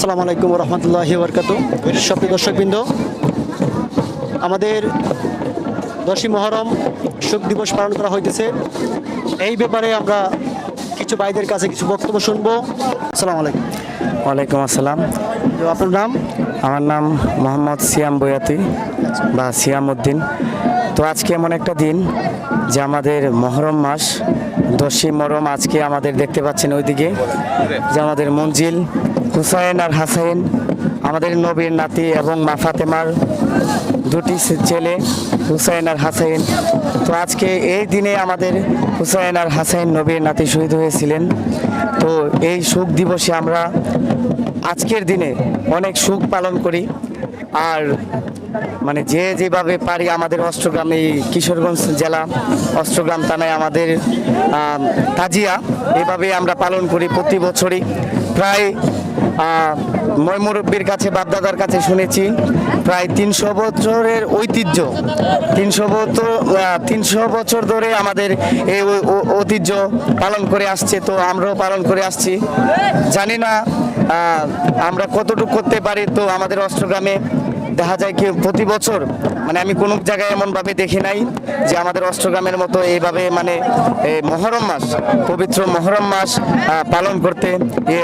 আসসালামু আলাইকুম রহমতুল্লাহি বারকাতুহু। সুপ্রিয় দর্শকবৃন্দ, আমাদের 10ই মুহররম শোক দিবস পালন করা হইতেছে। এই ব্যাপারে আমরা কিছু ভাইদের কাছে কিছু বক্তব্য শুনবো। আসসালামু আলাইকুম। ওয়ালাইকুম আসসালাম। তো আপনার নাম? আমার নাম মোহাম্মদ সিয়াম বয়াতি বা সিয়াম উদ্দিন। তো আজকে এমন একটা দিন যে আমাদের মহরম মাস, 10ই মুহররম। আজকে আমাদের দেখতে পাচ্ছেন ওইদিকে যে আমাদের মঞ্জিল হুসাইন আর হাসাইন, আমাদের নবীর নাতি এবং মা ফাতেমার দুটি ছেলে হুসাইন আর হাসাইন। তো আজকে এই দিনে আমাদের হুসাইন আর হাসাইন নবীর নাতি শহীদ হয়েছিলেন। তো এই শোক দিবসে আমরা আজকের দিনে অনেক সুখ পালন করি। আর মানে যে যেভাবে পারি আমাদের অষ্টগ্রাম, এই কিশোরগঞ্জ জেলা অষ্টগ্রাম থানায় আমাদের তাজিয়া, এভাবে আমরা পালন করি প্রতি বছরই। প্রায় মুরব্বীর কাছে, বাপদাদার কাছে শুনেছি প্রায় 300 বছরের ঐতিহ্য, 300 বছর ধরে আমাদের এই ঐতিহ্য পালন করে আসছে। তো আমরাও পালন করে আসছি। জানি না আমরা কতটুকু করতে পারি। তো আমাদের অষ্টগ্রামে দেখা যায় কি প্রতি বছর, মানে আমি কোনো জায়গায় এমনভাবে দেখি নাই যে আমাদের অষ্টগ্রামের মতো এইভাবে মানে এই মহরম মাস, পবিত্র মহরম মাস পালন করতে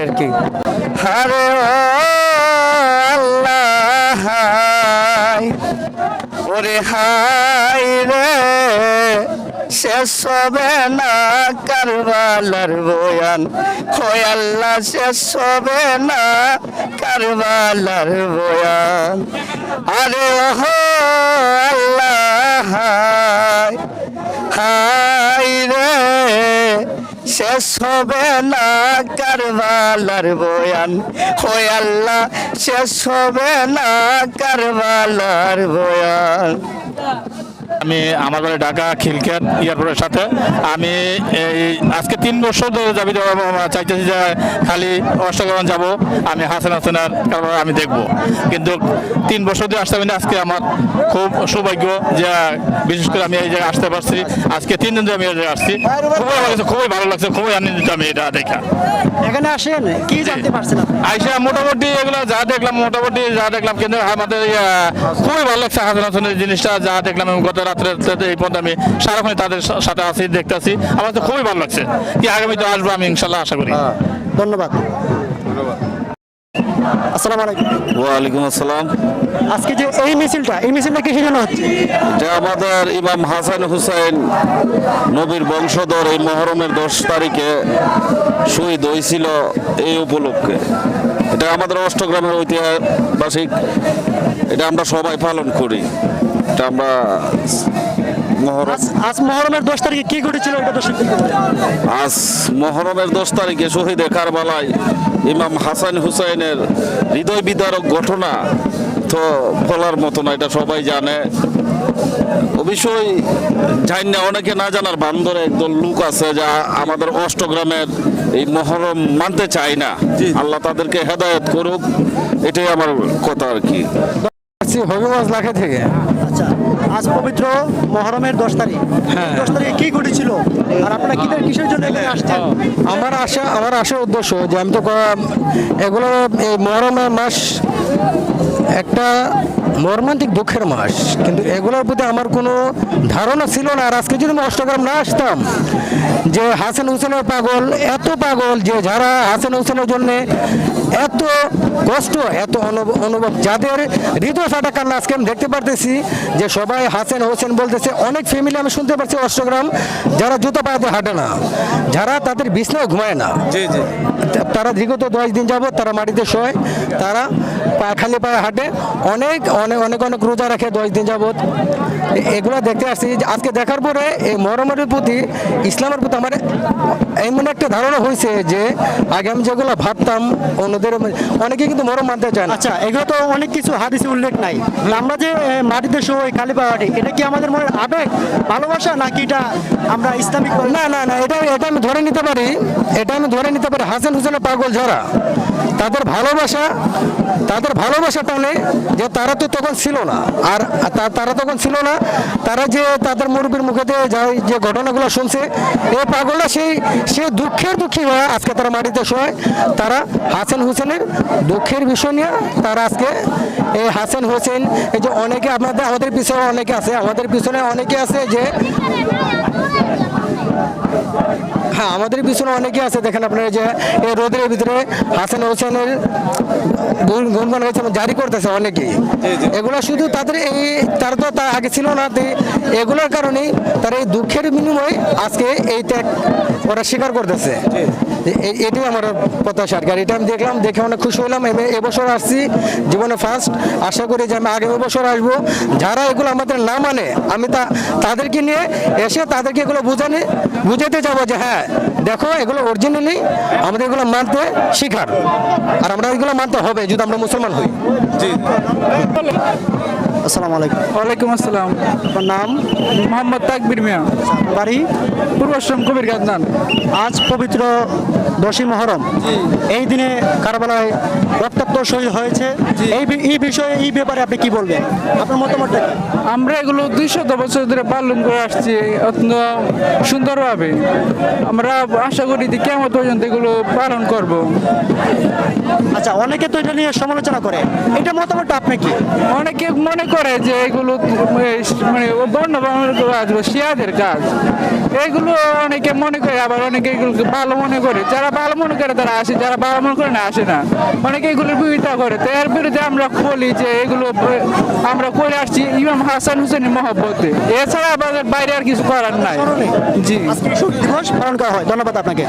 আর কি। আরে আল্লাহ, ওরে হাই রে, শেষ হবে না কারবালার বয়ান, হয় আল্লাহ শেষ হবে না কারবালার বয়ান। আরে ও আল্লাহ, হাই রে, শেষ হবে না কারবালার বয়ান, হয় আল্লাহ শেষ হবে না কারবালার বয়ান। আমি আমার বাড়ি ঢাকা খিলক্ষেত এয়ারপোর্টের সাথে। আমি এই আজকে 3 বছর ধরে যাবি চাইতেছি যে খালি অষ্টগ্রাম যাব, আমি হাসান হাসানের কারবার আমি দেখব, কিন্তু 3 বছর ধরে আসতে পারিনি। আজকে আমার খুব সৌভাগ্য যে বিশেষ করে আমি এই জায়গায় আসতে পারছি। আজকে 3 দিন ধরে আমি এই জায়গায় আসছি। খুবই ভালো লাগছে, খুবই আনন্দিত আমি এটা দেখা। এখানে আসেন, কি জানতে পারছেন? আইসা মোটামুটি এগুলো যা দেখলাম, কিন্তু আমাদের খুবই ভালো লাগছে হাসান হাসানের জিনিসটা যা দেখলাম। গত রাত্রে এই পর্যন্ত আমি সারাক্ষণ তাদের সাথে আছি, দেখতেছি। আমার তো খুবই ভালো লাগছে। কি আগামীতে আসবো আমি ইনশাল্লাহ আশা করি। ধন্যবাদ। আসসালামু আলাইকুম। ওয়ালাইকুম আসসালাম। আজকে যে এই মিছিলটা কিসের জন্য হচ্ছে? এটা আমাদের ইমাম হাসান হুসাইন নবীর বংশধর এই মহরমের 10 তারিখে শহীদ হয়েছিল, এই উপলক্ষে। এটা আমাদের অষ্টগ্রামের ঐতিহাসিক, এটা আমরা সবাই পালন করি। এটা আমরা আজ মহরমের 10 তারিখে কি ঘটেছিল এটা তো শিখতে হবে। আজ মহরমের 10 তারিখে শহীদে কারবালায় ইমাম হাসান হুসাইনের হৃদয় বিদারক ঘটনা তো বলার মতো না, এটা সবাই জানে। অবশ্যই জানি না, অনেকে না জানার বান্দরে একদল লোক আছে যা আমাদের অষ্টগ্রামের এই মহরম মানতে চায় না। আল্লাহ তাদেরকে হেদায়েত করুক, এটাই আমার কথা আর কি। হবিগঞ্জ লাখা থেকে। আচ্ছা, আজ পবিত্র মহরমের 10 তারিখ। 10 তারিখে কি ঘটেছিল আর আপনারা কিসের জন্য এখানে আসছেন? আমার আসার উদ্দেশ্য যে আমি তো এগুলো, এই মহরমের মাস একটা মর্মান্তিক দুঃখের মাস, কিন্তু এগুলোর প্রতি আমার কোনো ধারণা ছিল না। আর আজকে যদি আমি অষ্টগ্রাম না আসতাম, যে হাসান হোসেনের পাগল, এত পাগল যে যারা হাসান হোসেনের জন্যে এত কষ্ট, এত অনুভব, যাদের হৃদয় ফাটা কান্না আজকে আমি দেখতে পারতেছি যে সবাই হাসান হোসেন বলতেছে। অনেক ফ্যামিলি আমি শুনতে পারছি অষ্টগ্রাম, যারা জুতো পায়ে হাঁটে না, যারা তাদের বিছনায় ঘুমায় না, তারা বিগত 10 দিন যাবত তারা মাটিতে শোয়, তারা খালি পায়ে হাঁটে, অনেক অনেক অনেক অনেক রোজা রাখে 10 দিন যাবত। এগুলো দেখতে আসছি। আজকে দেখার পরে এই মহরমের প্রতি, ইসলামের প্রতি আমার এমন একটা ধারণা হয়েছে যে আগে আমি যেগুলো ভাবতাম অন্যদের, অনেকে কিন্তু মহরম মানতে চায় না। আচ্ছা, এগুলো তো অনেক কিছু হাদিসে উল্লেখ নাই। আমরা যে মাটিতে শোই, খালি পায়ে হাঁটি, এটা কি আমাদের মনের আবেগ, ভালোবাসা, নাকি এটা আমরা ইসলামিক? না না না, এটা আমি ধরে নিতে পারি, হাসান হোসেনের পাগল যারা, তাদের ভালোবাসা কারণে যে তারা তো তখন ছিল না, আর তারা তখন ছিল না, তারা যে তাদের মুরব্বীর মুখে দিয়ে যে ঘটনাগুলো শুনছে, এই পাগলরা সেই দুঃখী হয়ে আজকে তারা মাটিতে শোয়। তারা হাসান হোসেনের দুঃখের বিষয় নিয়ে তারা আজকে এই হাসান হোসেন, এই যে অনেকে আমাদের পিছনে অনেকে আছে, আমাদের পিছনে অনেকে আছে যে হ্যাঁ, আমাদের পিছনে অনেকে আছে। দেখেন আপনারা যে এই রোদের ভিতরে হাসান হোসেনের গুণগান জারি করতেছে অনেকেই। এগুলো শুধু তাদের তারা তো তা আগে ছিল না, এগুলোর কারণেই তারা এই দুঃখের বিনিময়ে আজকে এই ত্যাগ ওরা স্বীকার করতেছে। এটাই আমার প্রত্যাশা আর কি। আর এটা আমি দেখলাম, দেখে অনেক খুশি হলাম। এবছর আসছি জীবনে ফার্স্ট, আশা করি যে আমি আগামী বছর আসবো। যারা এগুলো আমাদের না মানে, আমি তাদেরকে নিয়ে এসে তাদেরকে এগুলো বুঝাতে যাবো যে হ্যাঁ দেখো এগুলো অরিজিনালি আমাদের এগুলো মানতে শিখার, আর আমরা এগুলো মানতে হবে যদি আমরা মুসলমান হই। আসসালামু আলাইকুম। ওয়ালাইকুম আসসালাম। আপনার নাম? মোহাম্মদ তাকবির মিয়া, বাড়ি? পূর্বাশ্রম কবির গাজনান। আজ পবিত্র 10ই মহরম, এই দিনে কারবালায় রক্তাক্ত শহীদ হয়েছে। এই বিষয়ে, এই ব্যাপারে আপনি কি বলবেন? আপনার মতামতটা কি? আমরা এগুলো 200 বছর ধরে পালন করে আসছি অত্যন্ত সুন্দরভাবে। আমরা আশা করি যে কেমন পর্যন্ত এগুলো পালন করব। আচ্ছা, অনেকে তো এটা নিয়ে সমালোচনা করে, এটা মতামতটা আপনি কি? অনেকে মনে করে যে এগুলো মানে বর্ণ কাজ, শিয়াদের কাজ, এগুলো অনেকে মনে করে, আবার অনেকে এগুলো ভালো মনে করে। যারা ভালো মনে করে তারা আসে, যারা ভালো মনে করে না আসে না। অনেকে এগুলোর বিরোধিতা করে। তো এর বিরুদ্ধে আমরা বলি যে এগুলো আমরা করে আসছি ইমাম হাসান হোসেনের মহব্বতে, এছাড়া আমাদের বাইরে আর কিছু করার নাই। জি, আজকে শহীদ দিবস পালন করা হয়। ধন্যবাদ আপনাকে।